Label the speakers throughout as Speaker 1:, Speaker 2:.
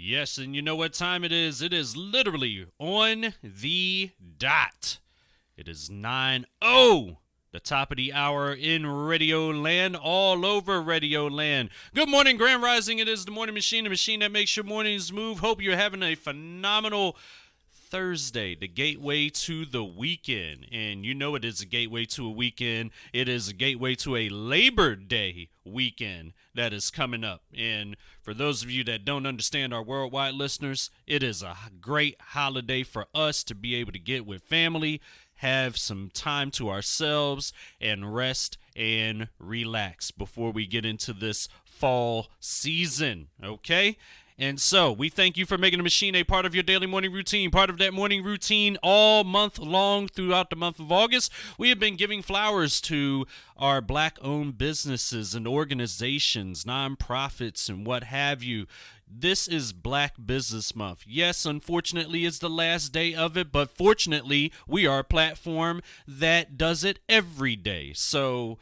Speaker 1: Yes, and you know what time it is? It is literally on the dot. It is 9:00, the top of the hour in Radio Land, all over Radio Land. Good morning, Grand Rising. It is the Morning Machine, the machine that makes your mornings move. Hope you're having a phenomenal Thursday, the gateway to the weekend. And you know it is a gateway to a weekend. It is a gateway to a Labor Day weekend that is coming up. And for those of you that don't understand, our worldwide listeners, it is a great holiday for us to be able to get with family, have some time to ourselves, and rest and relax before we get into this fall season, okay? And so we thank you for making the machine a part of your daily morning routine, part of that morning routine all month long throughout the month of August. We have been giving flowers to our Black-owned businesses and organizations, nonprofits, and what have you. This is Black Business Month. Yes, unfortunately, it's the last day of it, but fortunately, we are a platform that does it every day. So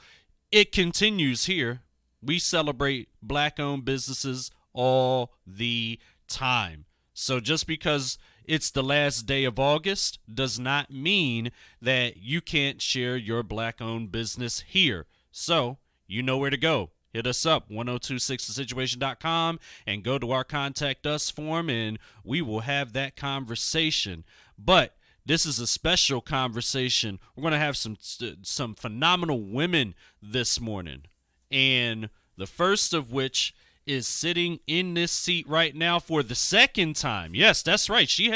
Speaker 1: it continues here. We celebrate Black-owned businesses all the time. So just because it's the last day of August does not mean that you can't share your Black-owned business here. So you know where to go. Hit us up, 1026thesituation.com, and go to our Contact Us form, and we will have that conversation. But this is a special conversation. We're going to have some phenomenal women this morning, and the first of which is sitting in this seat right now for the second time. Yes, that's right. She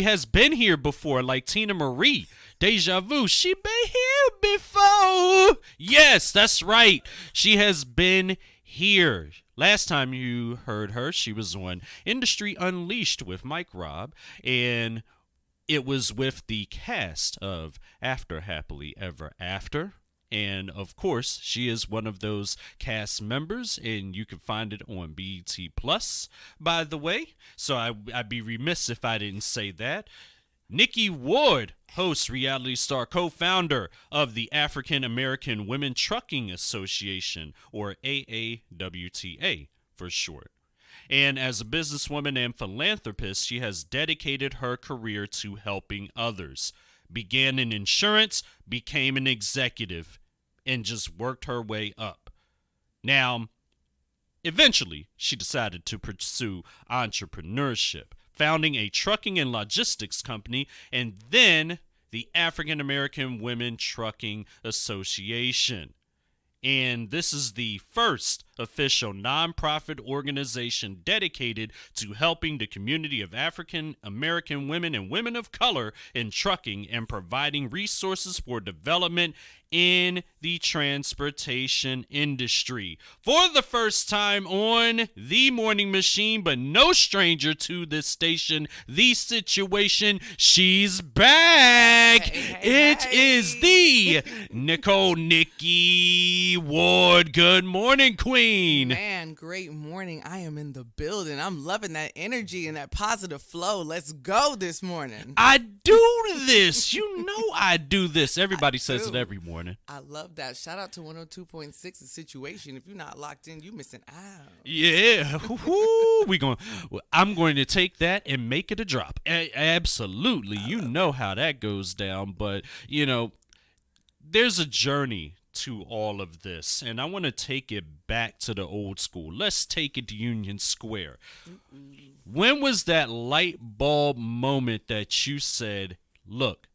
Speaker 1: has been here before, like Tina Marie. Deja vu. She been here before. Yes, that's right. She has been here. Last time you heard her, she was on Industry Unleashed with Mike Robb, and it was with the cast of After Happily Ever After. And, of course, she is one of those cast members, and you can find it on BET Plus, by the way. So I'd be remiss if I didn't say that. Nikki Ward, host, reality star, co-founder of the African American Women Trucking Association, or AAWTA for short. And as a businesswoman and philanthropist, she has dedicated her career to helping others. Began in insurance, became an executive, and just worked her way up. Now, eventually, she decided to pursue entrepreneurship, founding a trucking and logistics company, and then the African American Women Trucking Association. And this is the first official nonprofit organization dedicated to helping the community of African American women and women of color in trucking and providing resources for development in the transportation industry. For the first time on the Morning Machine, but no stranger to this station, the situation, she's back. It is the Nicole Nikki Ward. Good morning, Queen.
Speaker 2: Man, great morning. I am in the building. I'm loving that energy and that positive flow. Let's go this morning.
Speaker 1: I do this. You know I do this. Everybody says it every morning.
Speaker 2: I love that. Shout out to 102.6 The Situation. If you're not locked in, you're missing out.
Speaker 1: Yeah. I'm going to take that and make it a drop. Absolutely. You know how that goes down. But, there's a journey to all of this, and I want to take it back to the old school. Let's take it to Union Square. When was that light bulb moment that you said, look,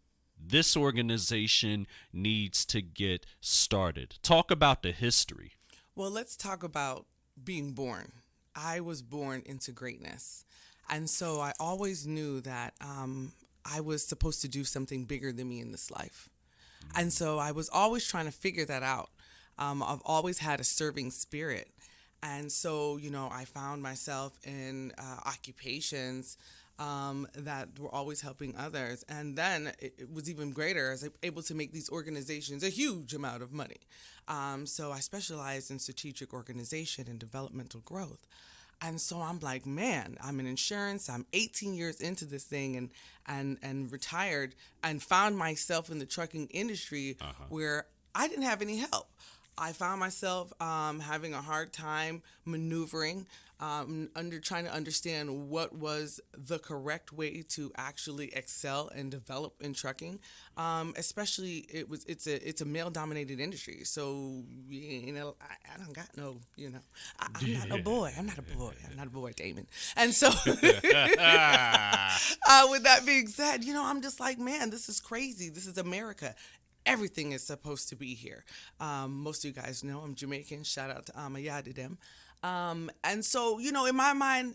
Speaker 1: this organization needs to get started? Talk about the history.
Speaker 2: Well, let's talk about being born. I was born into greatness, and so I always knew that I was supposed to do something bigger than me in this life. And so I was always trying to figure that out. I've always had a serving spirit. And so, I found myself in occupations that were always helping others. And then it was even greater. I was able to make these organizations a huge amount of money. So I specialized in strategic organization and developmental growth. And so I'm like, man, I'm in insurance. I'm 18 years into this thing and retired and found myself in the trucking industry where I didn't have any help. I found myself having a hard time maneuvering, under trying to understand what was the correct way to actually excel and develop in trucking. Especially it's a male dominated industry, so I don't got no I'm not a boy. I'm not a boy. I'm not a boy, Damon. And so, with that being said, I'm just like, man, this is crazy. This is America. Everything is supposed to be here. Most of you guys know I'm Jamaican. Shout out to Amayadi them. And so, in my mind,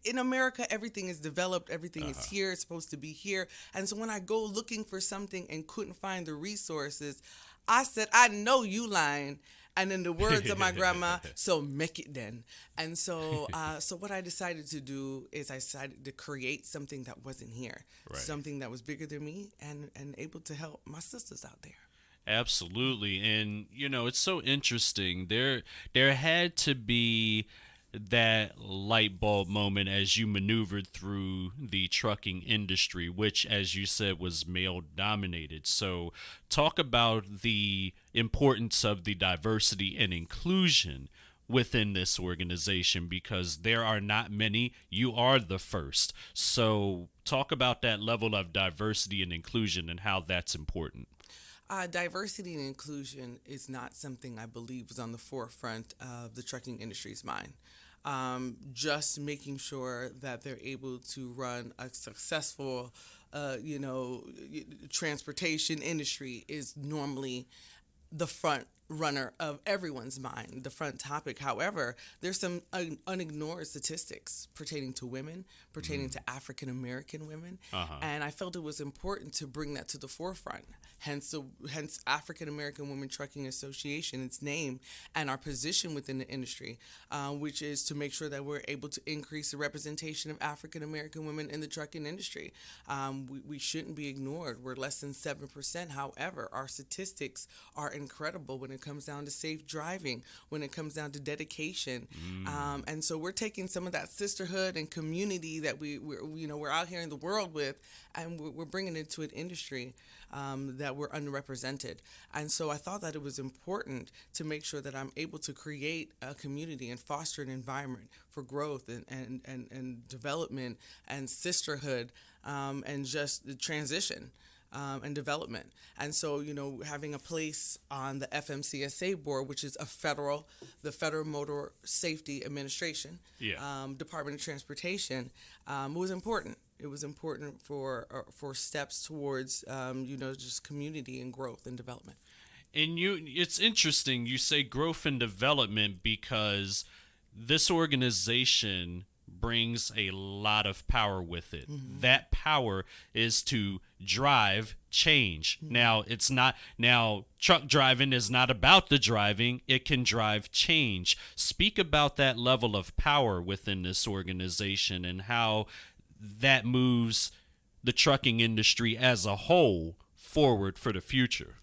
Speaker 2: in America, everything is developed. Everything is here. It's supposed to be here. And so when I go looking for something and couldn't find the resources, I said, I know you lying. And in the words of my grandma, so make it then. And so, so what I decided to do is I decided to create something that wasn't here, something that was bigger than me and able to help my sisters out there.
Speaker 1: Absolutely. And it's so interesting. There had to be that light bulb moment as you maneuvered through the trucking industry, which, as you said, was male dominated. So talk about the importance of the diversity and inclusion within this organization, because there are not many. You are the first. So talk about that level of diversity and inclusion and how that's important.
Speaker 2: Diversity and inclusion is not something I believe was on the forefront of the trucking industry's mind. Just making sure that they're able to run a successful, transportation industry is normally the front runner of everyone's mind, the front topic. However, there's some unignored statistics pertaining to women, pertaining to African American women, and I felt it was important to bring that to the forefront. Hence African American Women Trucking Association, its name, and our position within the industry, which is to make sure that we're able to increase the representation of African American women in the trucking industry. We shouldn't be ignored. We're less than 7%. However, our statistics are incredible when it comes down to safe driving, when it comes down to dedication, and so we're taking some of that sisterhood and community that we're out here in the world with, and we're bringing it to an industry that we're underrepresented. And so I thought that it was important to make sure that I'm able to create a community and foster an environment for growth and development and sisterhood, and just the transition and development. And so, having a place on the FMCSA board, which is the Federal Motor Safety Administration, Department of Transportation, was important. It was important for steps towards, just community and growth and development.
Speaker 1: And it's interesting you say growth and development, because this organization brings a lot of power with it. That power is to drive change. Now, truck driving is not about the driving. It can drive change. Speak about that level of power within this organization and how that moves the trucking industry as a whole forward for the future.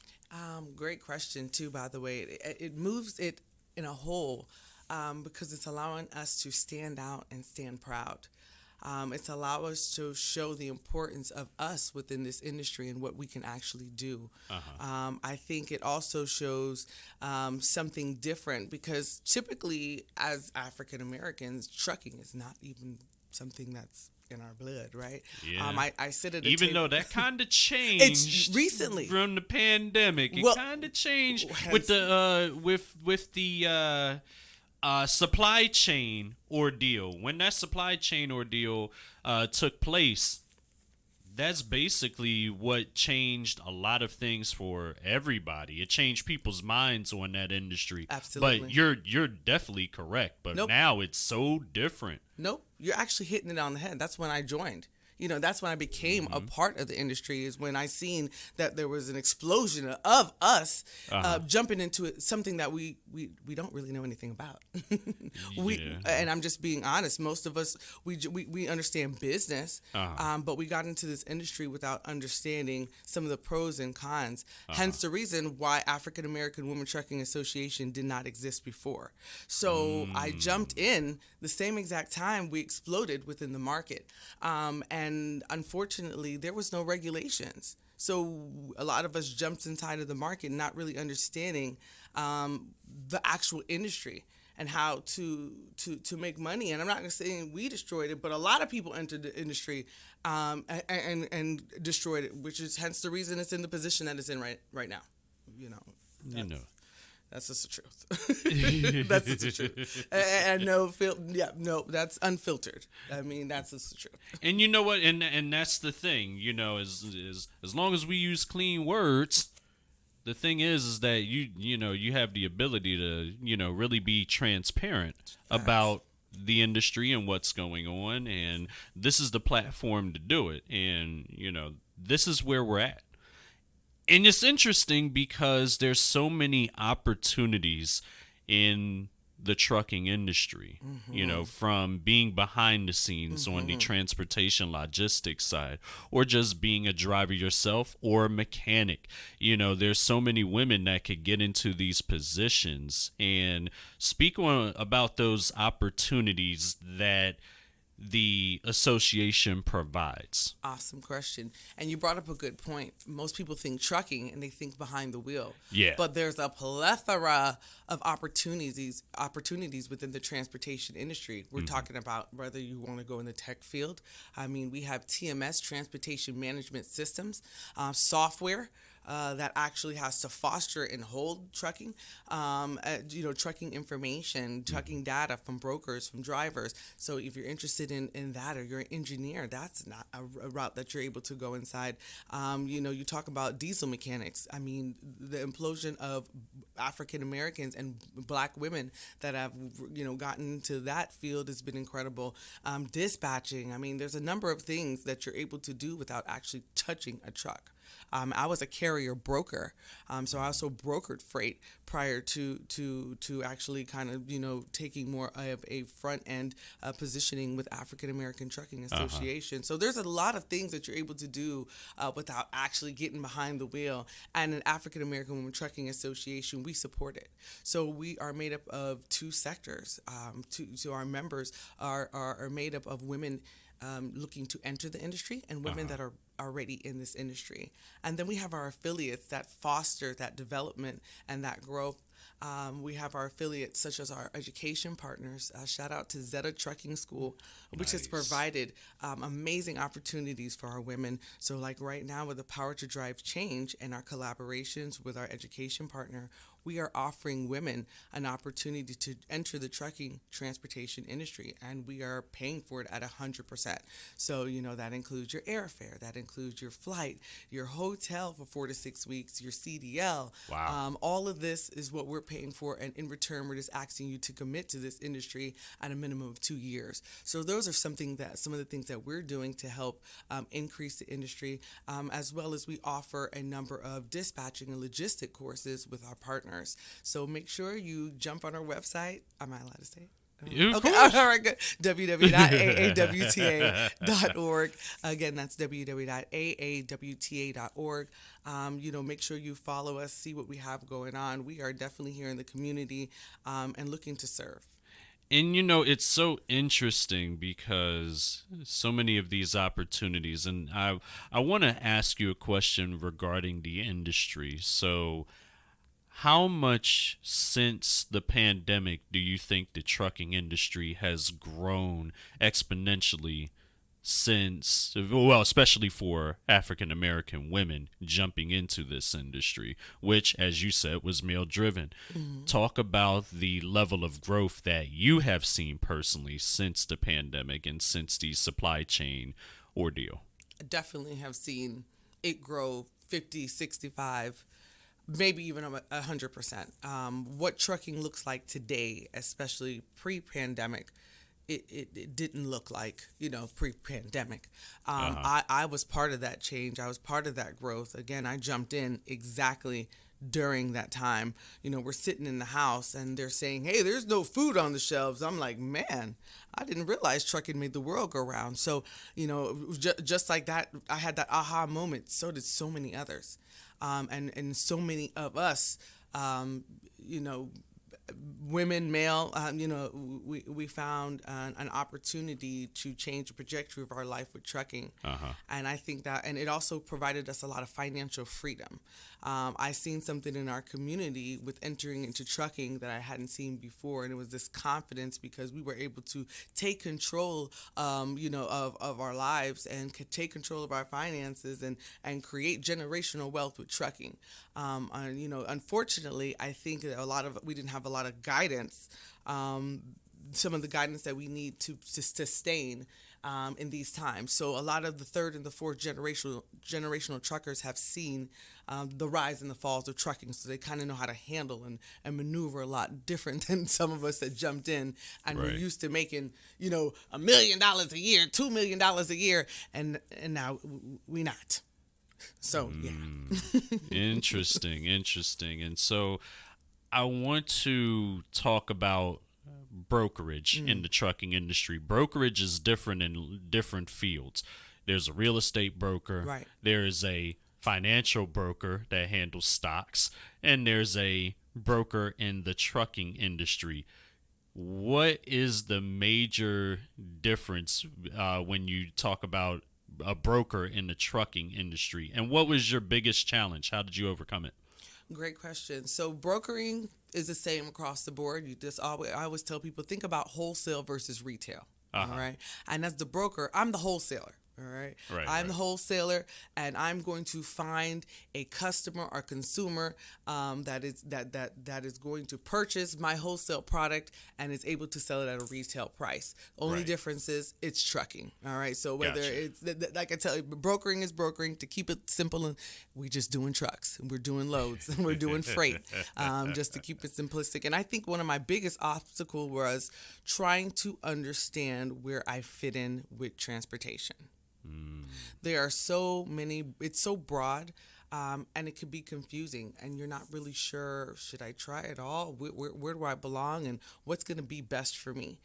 Speaker 2: Great question, too, by the way. It moves it in a whole, because it's allowing us to stand out and stand proud. It's allowing us to show the importance of us within this industry and what we can actually do. I think it also shows something different, because typically as African Americans, trucking is not even something that's in our blood, right?
Speaker 1: Yeah.
Speaker 2: I sit at a
Speaker 1: even
Speaker 2: table.
Speaker 1: though that kind of changed
Speaker 2: It's recently
Speaker 1: from the pandemic. It kind of changed with the supply chain ordeal. When that supply chain ordeal took place, that's basically what changed a lot of things for everybody. It changed people's minds on that industry.
Speaker 2: Absolutely.
Speaker 1: But you're definitely correct. But now it's so different.
Speaker 2: Nope. You're actually hitting it on the head. That's when I joined. That's when I became a part of the industry, is when I seen that there was an explosion of us jumping into it, something that we don't really know anything about. And I'm just being honest. Most of us, we understand business, but we got into this industry without understanding some of the pros and cons. Hence the reason why African American Women Trucking Association did not exist before. So I jumped in the same exact time we exploded within the market. And unfortunately, there was no regulations. So a lot of us jumped inside of the market, not really understanding the actual industry and how to make money. And I'm not saying we destroyed it, but a lot of people entered the industry and destroyed it, which is hence the reason it's in the position that it's in right now. You know, that's just the truth. That's just the truth. And no, that's unfiltered. I mean, that's just the truth.
Speaker 1: And you know what? And that's the thing. You know, is as long as we use clean words. The thing is that you have the ability to really be transparent about the industry and what's going on, and this is the platform to do it. And this is where we're at. And it's interesting because there's so many opportunities in the trucking industry, from being behind the scenes on the transportation logistics side, or just being a driver yourself or a mechanic. There's so many women that could get into these positions. And speak about those opportunities that the association provides.
Speaker 2: Awesome question. And you brought up a good point. Most people think trucking and they think behind the wheel.
Speaker 1: Yeah.
Speaker 2: But there's a plethora of opportunities within the transportation industry. We're talking about whether you want to go in the tech field. I mean, we have TMS, transportation management systems, software. That actually has to foster and hold trucking, trucking information, trucking data from brokers, from drivers. So if you're interested in that, or you're an engineer, that's not a route that you're able to go inside. You talk about diesel mechanics. I mean, the implosion of African Americans and Black women that have, gotten into that field has been incredible. Dispatching. I mean, there's a number of things that you're able to do without actually touching a truck. I was a carrier broker, so I also brokered freight prior to actually kind of taking more of a front end positioning with African American Trucking Association. So there's a lot of things that you're able to do without actually getting behind the wheel. And an African American Women Trucking Association, we support it. So we are made up of two sectors. So our members are made up of women looking to enter the industry and women that are already in this industry. And then we have our affiliates that foster that development and that growth. We have our affiliates such as our education partners. Shout out to Zeta Trucking School, which has provided amazing opportunities for our women. So like right now with the Power to Drive Change and our collaborations with our education partner, we are offering women an opportunity to enter the trucking transportation industry, and we are paying for it at 100%. So, that includes your airfare, that includes your flight, your hotel for 4 to 6 weeks, your CDL.
Speaker 1: Wow.
Speaker 2: All of this is what we're paying for, and in return, we're just asking you to commit to this industry at a minimum of 2 years. So those are some of the things that we're doing to help increase the industry, as well as we offer a number of dispatching and logistic courses with our partners. So make sure you jump on our website. Am I allowed to say it?
Speaker 1: Okay,
Speaker 2: all right, good. www.aawta.org. Again, that's www.aawta.org. Make sure you follow us, see what we have going on. We are definitely here in the community and looking to serve.
Speaker 1: And it's so interesting because so many of these opportunities, and I want to ask you a question regarding the industry. So how much since the pandemic do you think the trucking industry has grown exponentially since, well, especially for African American women jumping into this industry, which, as you said, was male driven? Talk about the level of growth that you have seen personally since the pandemic and since the supply chain ordeal.
Speaker 2: I definitely have seen it grow 50, 65, maybe even 100%. What trucking looks like today, especially pre-pandemic, it didn't look like, pre-pandemic. I was part of that change. I was part of that growth. Again, I jumped in exactly during that time. We're sitting in the house and they're saying, hey, there's no food on the shelves. I'm like, man, I didn't realize trucking made the world go round. So, just like that, I had that aha moment. So did so many others. And so many of us, women, male, we found an opportunity to change the trajectory of our life with trucking. And I think that, and it also provided us a lot of financial freedom. I seen something in our community with entering into trucking that I hadn't seen before, and it was this confidence because we were able to take control, of our lives and could take control of our finances and create generational wealth with trucking. Unfortunately, I think that we didn't have a lot of guidance, some of the guidance that we need to sustain in these times. So a lot of the third and the fourth generational truckers have seen the rise and the falls of trucking, so they kind of know how to handle and maneuver a lot different than some of us that jumped in and were used to making $1 million a year, $2 million a year, and now we not. So yeah.
Speaker 1: Interesting. And so I want to talk about brokerage in the trucking industry. Brokerage is different in different fields. There's a real estate broker.
Speaker 2: Right.
Speaker 1: There's a financial broker that handles stocks, and there's a broker in the trucking industry. What is the major difference when you talk about a broker in the trucking industry, and what was your biggest challenge? How did you overcome it?
Speaker 2: Great question. So brokering is the same across the board. I always tell people, think about wholesale versus retail. All right. And as the broker, I'm the wholesaler. All right. I'm the wholesaler, and I'm going to find a customer or consumer that is going to purchase my wholesale product and is able to sell it at a retail price. Only difference is it's trucking. All right. So whether it's like I tell you, brokering is brokering. To keep it simple, and we're just doing trucks, and we're doing loads, and we're doing freight, just to keep it simplistic. And I think one of my biggest obstacles was trying to understand where I fit in with transportation. There are so many, it's so broad, and it can be confusing, and you're not really sure, should I try it all? Where do I belong, and what's going to be best for me?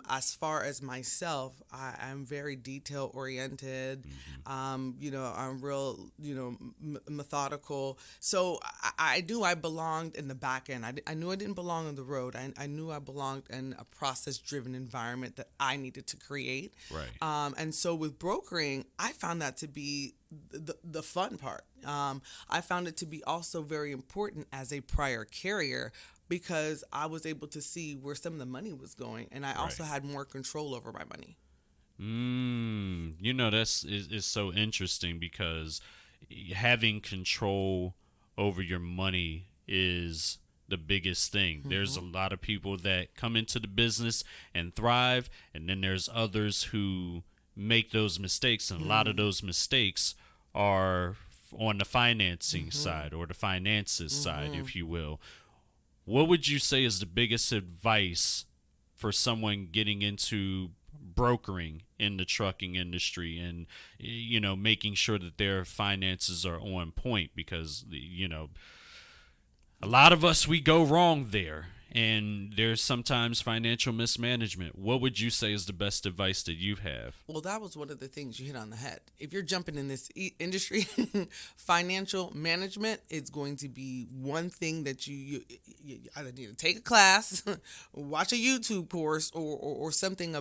Speaker 2: As far as myself, I'm very detail oriented. I'm real, methodical. So I knew I belonged in the back end. I knew I didn't belong on the road. I knew I belonged in a process driven environment that I needed to create.
Speaker 1: Right.
Speaker 2: And so with brokering, I found that to be the fun part. I found it to be also very important as a prior carrier, because I was able to see where some of the money was going, and I also had more control over my money.
Speaker 1: That's is so interesting, because having control over your money is the biggest thing. There's a lot of people that come into the business and thrive, and then there's others who make those mistakes, and a lot of those mistakes are on the financing side, or the finances side, if you will. What would you say is the biggest advice for someone getting into brokering in the trucking industry, and making sure that their finances are on point? Because a lot of us, we go wrong there, and there's sometimes financial mismanagement. What would you say is the best advice that you have?
Speaker 2: Well, that was one of the things you hit on the head. If you're jumping in this industry, financial management is going to be one thing that you either need to take a class, watch a YouTube course, or something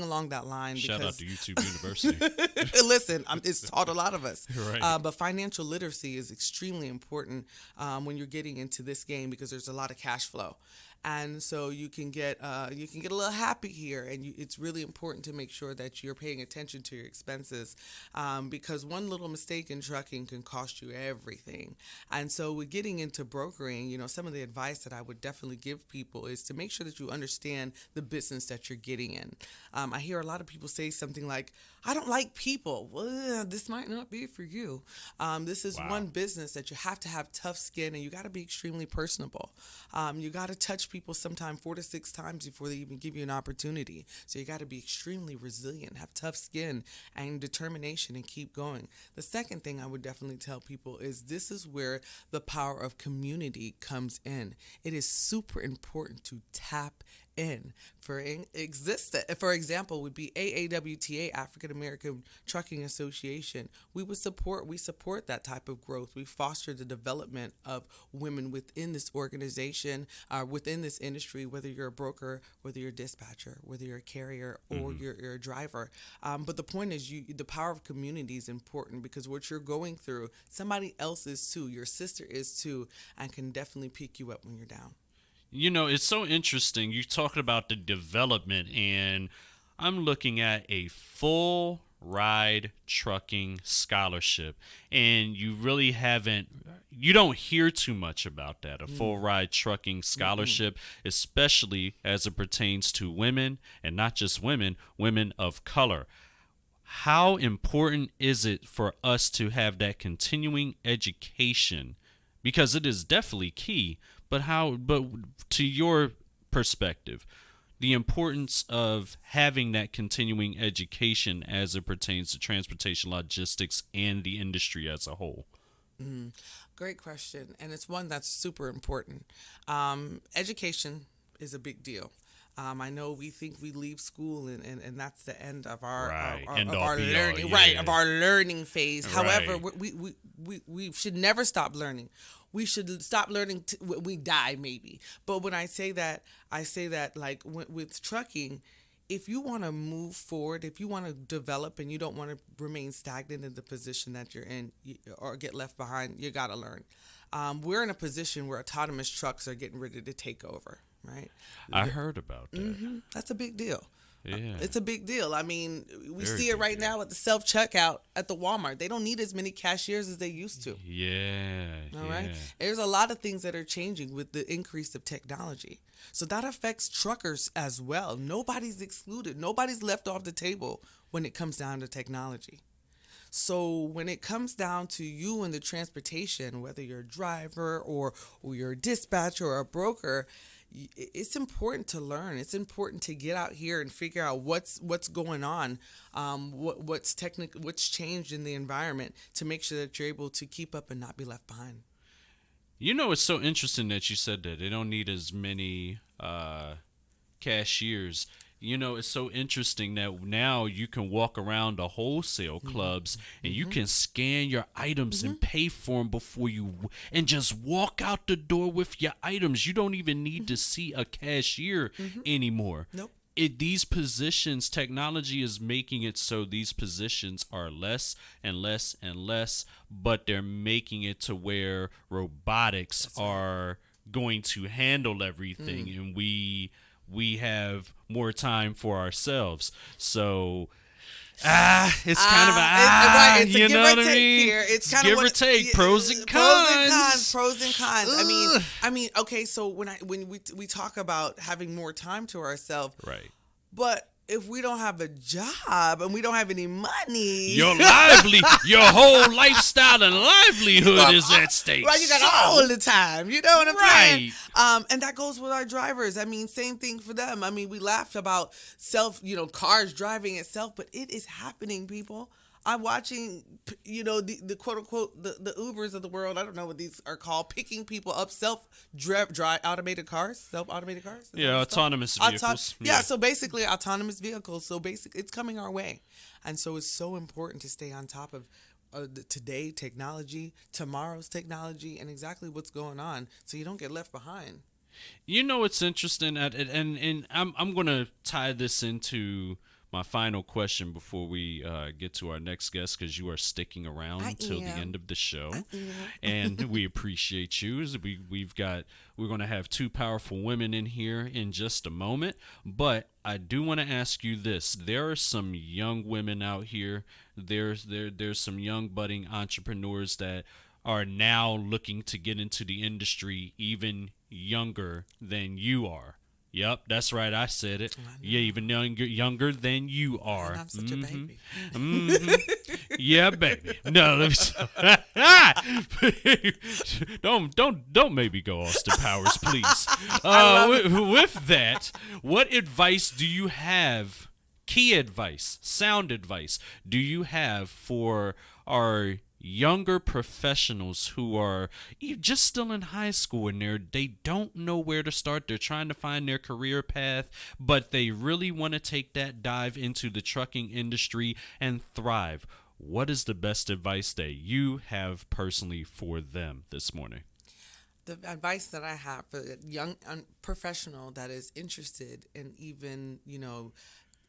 Speaker 2: along that line.
Speaker 1: Shout out to YouTube University.
Speaker 2: Listen, it's taught a lot of us.
Speaker 1: Right.
Speaker 2: But financial literacy is extremely important when you're getting into this game, because there's a lot of cash flow. And so you can get a little happy here, and it's really important to make sure that you're paying attention to your expenses, because one little mistake in trucking can cost you everything. And so with getting into brokering, some of the advice that I would definitely give people is to make sure that you understand the business that you're getting in. I hear a lot of people say something like, I don't like people. Well, this might not be for you. This is one business that you have to have tough skin, and you got to be extremely personable. You got to touch people sometime 4 to 6 times before they even give you an opportunity. So you got to be extremely resilient, have tough skin and determination, and keep going. The second thing I would definitely tell people is this is where the power of community comes in. It is super important to tap in. For example, would be AAWTA, African American Trucking Association. We support that type of growth. We foster the development of women within this organization, within this industry, whether you're a broker, whether you're a dispatcher, whether you're a carrier, or you're a driver. But the point is, the power of community is important, because what you're going through, somebody else is too. Your sister is too, and can definitely pick you up when you're down.
Speaker 1: You know, it's so interesting. You talking about the development, and I'm looking at a full ride trucking scholarship, and you don't hear too much about that. A full ride trucking scholarship, especially as it pertains to women, and not just women of color. How important is it for us to have that continuing education? Because it is definitely key. But to your perspective, the importance of having that continuing education as it pertains to transportation, logistics, and the industry as a whole?
Speaker 2: Great question, and it's one that's super important. Education is a big deal. I know we think we leave school and that's the end of our learning, of our learning phase. Right. However, we should never stop learning. We should stop learning when we die, maybe. But when I say that like with trucking, if you want to move forward, if you want to develop and you don't want to remain stagnant in the position that you're in or get left behind, you got to learn. We're in a position where autonomous trucks are getting ready to take over, right?
Speaker 1: I heard about that.
Speaker 2: That's a big deal.
Speaker 1: Yeah.
Speaker 2: It's a big deal. I mean, we see it right now at the self-checkout at the Walmart. They don't need as many cashiers as they used to.
Speaker 1: Yeah.
Speaker 2: All right. There's a lot of things that are changing with the increase of technology. So that affects truckers as well. Nobody's excluded. Nobody's left off the table when it comes down to technology. So when it comes down to you and the transportation, whether you're a driver or you're a dispatcher or a broker, it's important to learn. It's important to get out here and figure out what's going on, what's changed in the environment to make sure that you're able to keep up and not be left behind.
Speaker 1: You know, it's so interesting that you said that. They don't need as many cashiers. You know, it's so interesting that now you can walk around the wholesale clubs and you can scan your items and pay for them and just walk out the door with your items. You don't even need to see a cashier anymore.
Speaker 2: Nope.
Speaker 1: These positions, technology is making it so these positions are less and less and less, but they're making it to where robotics are going to handle everything, and we have more time for ourselves. So it's kind of
Speaker 2: it's a give or take here. It's kind of
Speaker 1: give or take, pros and cons.
Speaker 2: Pros and cons. I mean, okay. So when we talk about having more time to ourselves,
Speaker 1: right?
Speaker 2: But if we don't have a job and we don't have any money,
Speaker 1: your whole lifestyle and livelihood is at stake.
Speaker 2: Right, you got all the time. You know what I'm saying? And that goes with our drivers. I mean, same thing for them. I mean, we laughed about cars driving itself, but it is happening, people. I'm watching, the quote unquote the Ubers of the world. I don't know what these are called, picking people up, automated cars. Yeah,
Speaker 1: autonomous vehicles.
Speaker 2: So basically autonomous vehicles. So basically it's coming our way. And so it's so important to stay on top of today technology, tomorrow's technology, and exactly what's going on so you don't get left behind.
Speaker 1: You know, it's interesting, and I'm going to tie this into my final question before we get to our next guest, because you are sticking around till the end of the show, and we appreciate you. We're going to have two powerful women in here in just a moment, but I do want to ask you this: there are some young women out here. There's some young budding entrepreneurs that are now looking to get into the industry even younger than you are. Yep, that's right. I said it. Yeah, even younger than you are.
Speaker 2: I'm such a baby.
Speaker 1: Yeah, baby. No, don't make me go Austin Powers, please. With that, what advice do you have? Key advice, sound advice, do you have for our younger professionals who are just still in high school and they don't know where to start. They're trying to find their career path, but they really want to take that dive into the trucking industry and thrive. What is the best advice that you have personally for them this morning?
Speaker 2: The advice that I have for a young professional that is interested in even,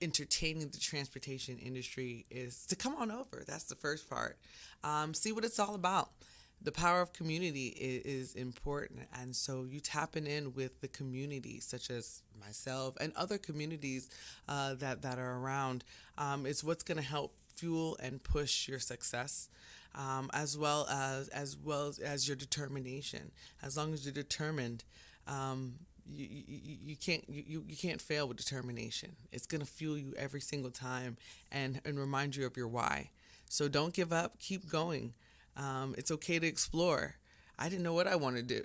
Speaker 2: entertaining the transportation industry is to come on over. That's the first part. See what it's all about. The power of community is important, and so you tapping in with the community, such as myself and other communities that are around. It's what's going to help fuel and push your success, as well as your determination. As long as you're determined, you can't fail with determination. It's gonna fuel you every single time and remind you of your why. So don't give up. Keep going. It's okay to explore. I didn't know what I wanted to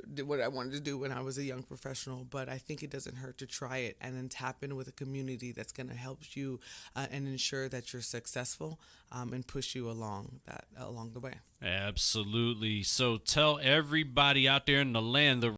Speaker 2: do when I was a young professional, but I think it doesn't hurt to try it and then tap in with a community that's going to help you and ensure that you're successful and push you along the way.
Speaker 1: Absolutely. So tell everybody out there in the land the